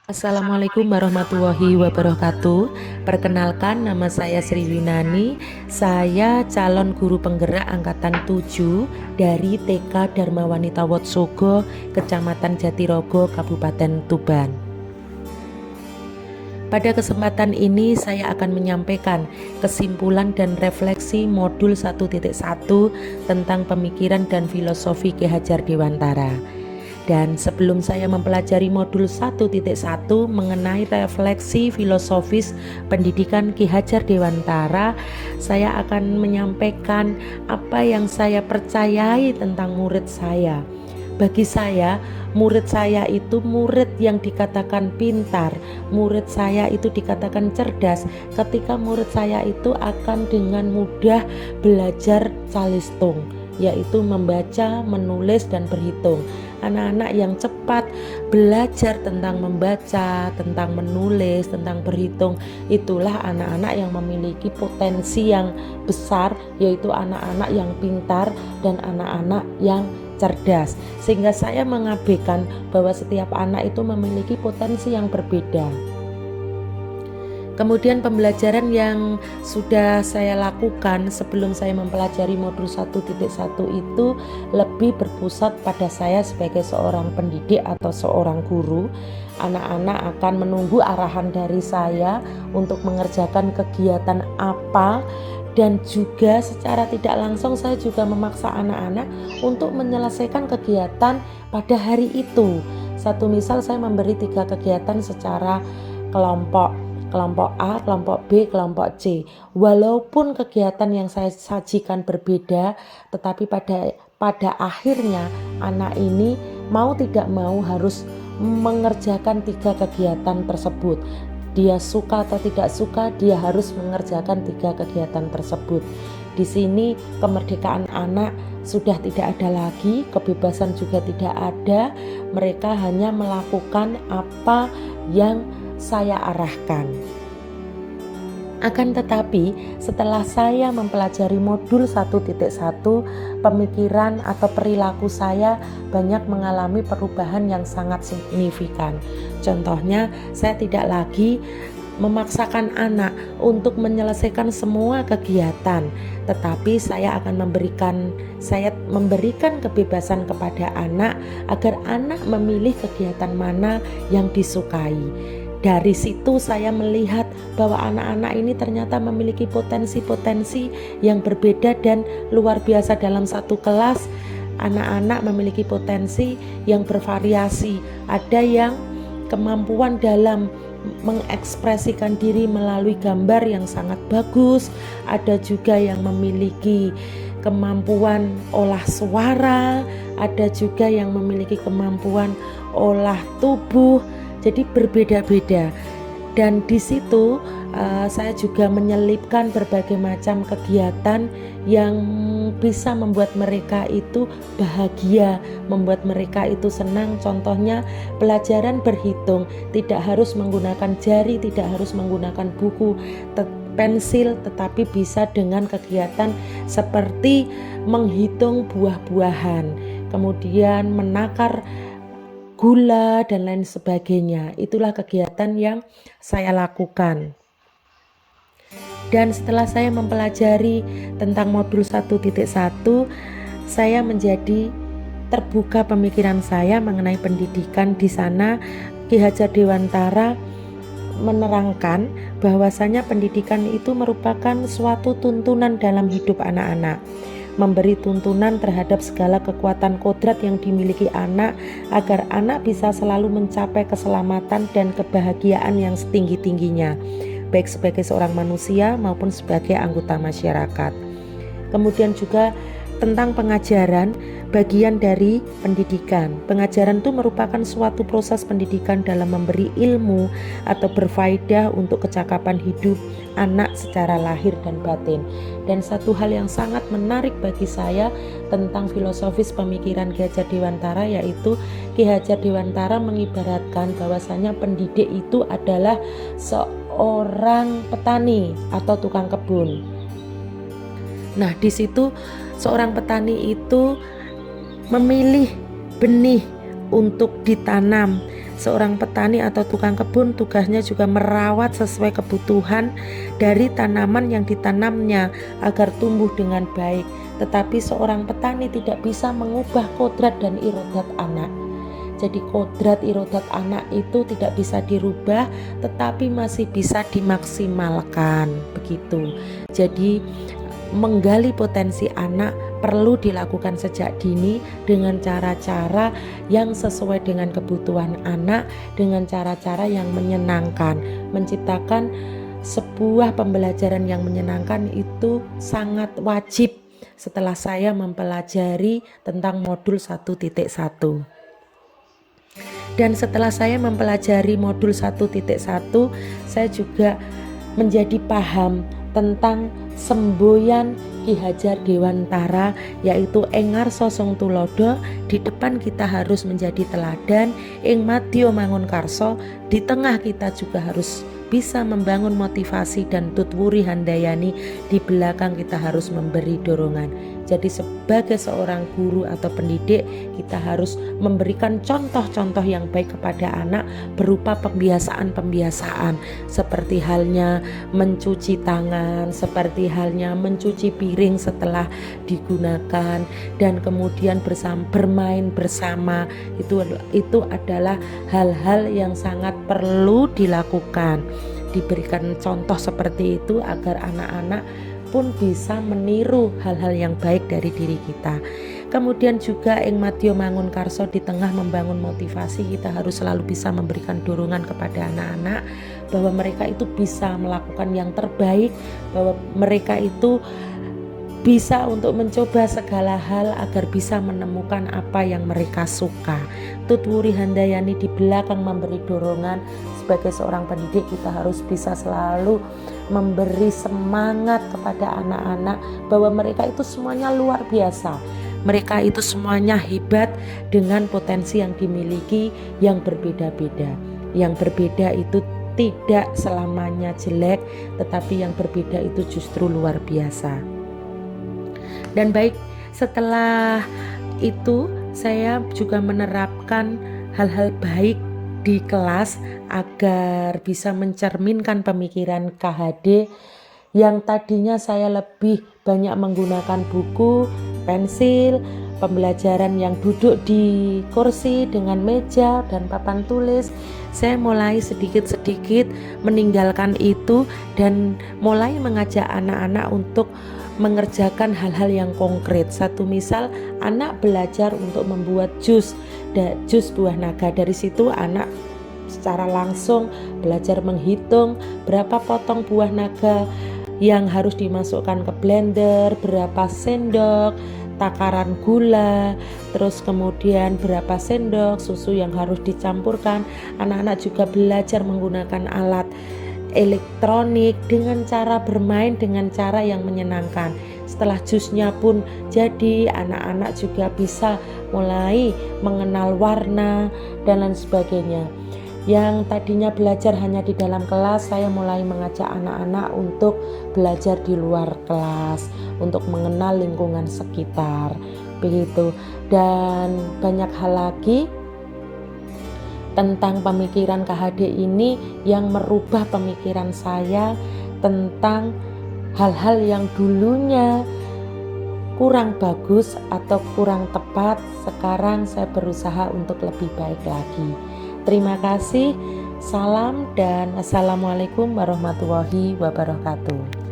Assalamualaikum warahmatullahi wabarakatuh. Perkenalkan, nama saya Sri Winani. Saya calon guru penggerak angkatan 7 dari TK Dharma Wanita Wotsogo, Kecamatan Jatirogo, Kabupaten Tuban. Pada kesempatan ini saya akan menyampaikan kesimpulan dan refleksi modul 1.1 tentang pemikiran dan filosofi Ki Hajar Dewantara. Dan sebelum saya mempelajari modul 1.1 mengenai refleksi filosofis pendidikan Ki Hajar Dewantara, saya akan menyampaikan apa yang saya percayai tentang murid saya. Bagi saya, murid saya itu murid yang dikatakan pintar, murid saya itu dikatakan cerdas ketika murid saya itu akan dengan mudah belajar calistung, yaitu membaca, menulis, dan berhitung. Anak-anak yang cepat belajar tentang membaca, tentang menulis, tentang berhitung, itulah anak-anak yang memiliki potensi yang besar, yaitu anak-anak yang pintar dan anak-anak yang cerdas. Sehingga saya mengabaikan bahwa setiap anak itu memiliki potensi yang berbeda. Kemudian pembelajaran yang sudah saya lakukan sebelum saya mempelajari modul 1.1 itu lebih berpusat pada saya sebagai seorang pendidik atau seorang guru. Anak-anak akan menunggu arahan dari saya untuk mengerjakan kegiatan apa, dan juga secara tidak langsung saya juga memaksa anak-anak untuk menyelesaikan kegiatan pada hari itu. Satu misal, saya memberi 3 kegiatan secara kelompok A, kelompok B, kelompok C. Walaupun kegiatan yang saya sajikan berbeda, tetapi pada akhirnya anak ini mau tidak mau harus mengerjakan 3 kegiatan tersebut. Dia suka atau tidak suka, dia harus mengerjakan 3 kegiatan tersebut. Di sini kemerdekaan anak sudah tidak ada lagi, kebebasan juga tidak ada. Mereka hanya melakukan apa yang saya arahkan. Akan tetapi, setelah saya mempelajari modul 1.1, pemikiran atau perilaku saya banyak mengalami perubahan yang sangat signifikan. Contohnya, saya tidak lagi memaksakan anak untuk menyelesaikan semua kegiatan, tetapi saya memberikan kebebasan kepada anak agar anak memilih kegiatan mana yang disukai. Dari situ saya melihat bahwa anak-anak ini ternyata memiliki potensi-potensi yang berbeda dan luar biasa. Dalam satu kelas, anak-anak memiliki potensi yang bervariasi. Ada yang kemampuan dalam mengekspresikan diri melalui gambar yang sangat bagus, ada juga yang memiliki kemampuan olah suara, ada juga yang memiliki kemampuan olah tubuh. Jadi berbeda-beda. Dan di situ saya juga menyelipkan berbagai macam kegiatan yang bisa membuat mereka itu bahagia, membuat mereka itu senang. Contohnya pelajaran berhitung, tidak harus menggunakan jari, tidak harus menggunakan buku, pensil, tetapi bisa dengan kegiatan seperti menghitung buah-buahan, kemudian menakar gula, dan lain sebagainya. Itulah kegiatan yang saya lakukan. Dan setelah saya mempelajari tentang modul 1.1, saya menjadi terbuka pemikiran saya mengenai pendidikan. Di sana Ki Hajar Dewantara menerangkan bahwasanya pendidikan itu merupakan suatu tuntunan dalam hidup anak-anak, memberi tuntunan terhadap segala kekuatan kodrat yang dimiliki anak agar anak bisa selalu mencapai keselamatan dan kebahagiaan yang setinggi-tingginya, baik sebagai seorang manusia maupun sebagai anggota masyarakat. Kemudian juga tentang pengajaran, bagian dari pendidikan. Pengajaran itu merupakan suatu proses pendidikan dalam memberi ilmu atau berfaedah untuk kecakapan hidup anak secara lahir dan batin. Dan satu hal yang sangat menarik bagi saya tentang filosofis pemikiran Ki Hajar Dewantara, yaitu Ki Hajar Dewantara mengibaratkan bahwasanya pendidik itu adalah seorang petani atau tukang kebun. Nah, di situ seorang petani itu memilih benih untuk ditanam, seorang petani atau tukang kebun tugasnya juga merawat sesuai kebutuhan dari tanaman yang ditanamnya agar tumbuh dengan baik. Tetapi seorang petani tidak bisa mengubah kodrat dan irodat anak. Jadi kodrat irodat anak itu tidak bisa dirubah, tetapi masih bisa dimaksimalkan, begitu. Jadi menggali potensi anak perlu dilakukan sejak dini dengan cara-cara yang sesuai dengan kebutuhan anak, dengan cara-cara yang menyenangkan. Menciptakan sebuah pembelajaran yang menyenangkan itu sangat wajib setelah saya mempelajari tentang modul 1.1. Dan setelah saya mempelajari modul 1.1, saya juga menjadi paham tentang semboyan Ki Hajar Dewantara, yaitu Engarso Song Tulodo, di depan kita harus menjadi teladan, ing madya mangun karso, di tengah kita juga harus bisa membangun motivasi, dan tutwuri handayani, di belakang kita harus memberi dorongan. Jadi sebagai seorang guru atau pendidik, kita harus memberikan contoh-contoh yang baik kepada anak berupa pembiasaan-pembiasaan, seperti halnya mencuci tangan, seperti halnya mencuci piring setelah digunakan, dan kemudian bermain bersama. Itu adalah hal-hal yang sangat perlu dilakukan. Diberikan contoh seperti itu agar anak-anak pun bisa meniru hal-hal yang baik dari diri kita. Kemudian juga ing madya mangun karso, di tengah membangun motivasi, kita harus selalu bisa memberikan dorongan kepada anak-anak bahwa mereka itu bisa melakukan yang terbaik, bahwa mereka itu bisa untuk mencoba segala hal agar bisa menemukan apa yang mereka suka. Tutwuri handayani, di belakang memberi dorongan. Sebagai seorang pendidik, kita harus bisa selalu memberi semangat kepada anak-anak bahwa mereka itu semuanya luar biasa. Mereka itu semuanya hebat dengan potensi yang dimiliki yang berbeda-beda. Yang berbeda itu tidak selamanya jelek, tetapi yang berbeda itu justru luar biasa. Dan baik, setelah itu saya juga menerapkan hal-hal baik di kelas agar bisa mencerminkan pemikiran KHD yang tadinya saya lebih banyak menggunakan buku, pensil, pembelajaran yang duduk di kursi dengan meja dan papan tulis. Saya mulai sedikit-sedikit meninggalkan itu dan mulai mengajak anak-anak untuk mengerjakan hal-hal yang konkret. Satu misal, anak belajar untuk membuat jus buah naga. Dari situ anak secara langsung belajar menghitung berapa potong buah naga yang harus dimasukkan ke blender, berapa sendok takaran gula, terus kemudian berapa sendok susu yang harus dicampurkan. Anak-anak juga belajar menggunakan alat elektronik dengan cara bermain dengan cara yang menyenangkan. Setelah jusnya pun jadi, anak-anak juga bisa mulai mengenal warna dan lain sebagainya. Yang tadinya belajar hanya di dalam kelas, saya mulai mengajak anak-anak untuk belajar di luar kelas, untuk mengenal lingkungan sekitar, begitu. Dan banyak hal lagi tentang pemikiran KHD ini yang merubah pemikiran saya tentang hal-hal yang dulunya kurang bagus atau kurang tepat. Sekarang saya berusaha untuk lebih baik lagi. Terima kasih, salam dan assalamualaikum warahmatullahi wabarakatuh.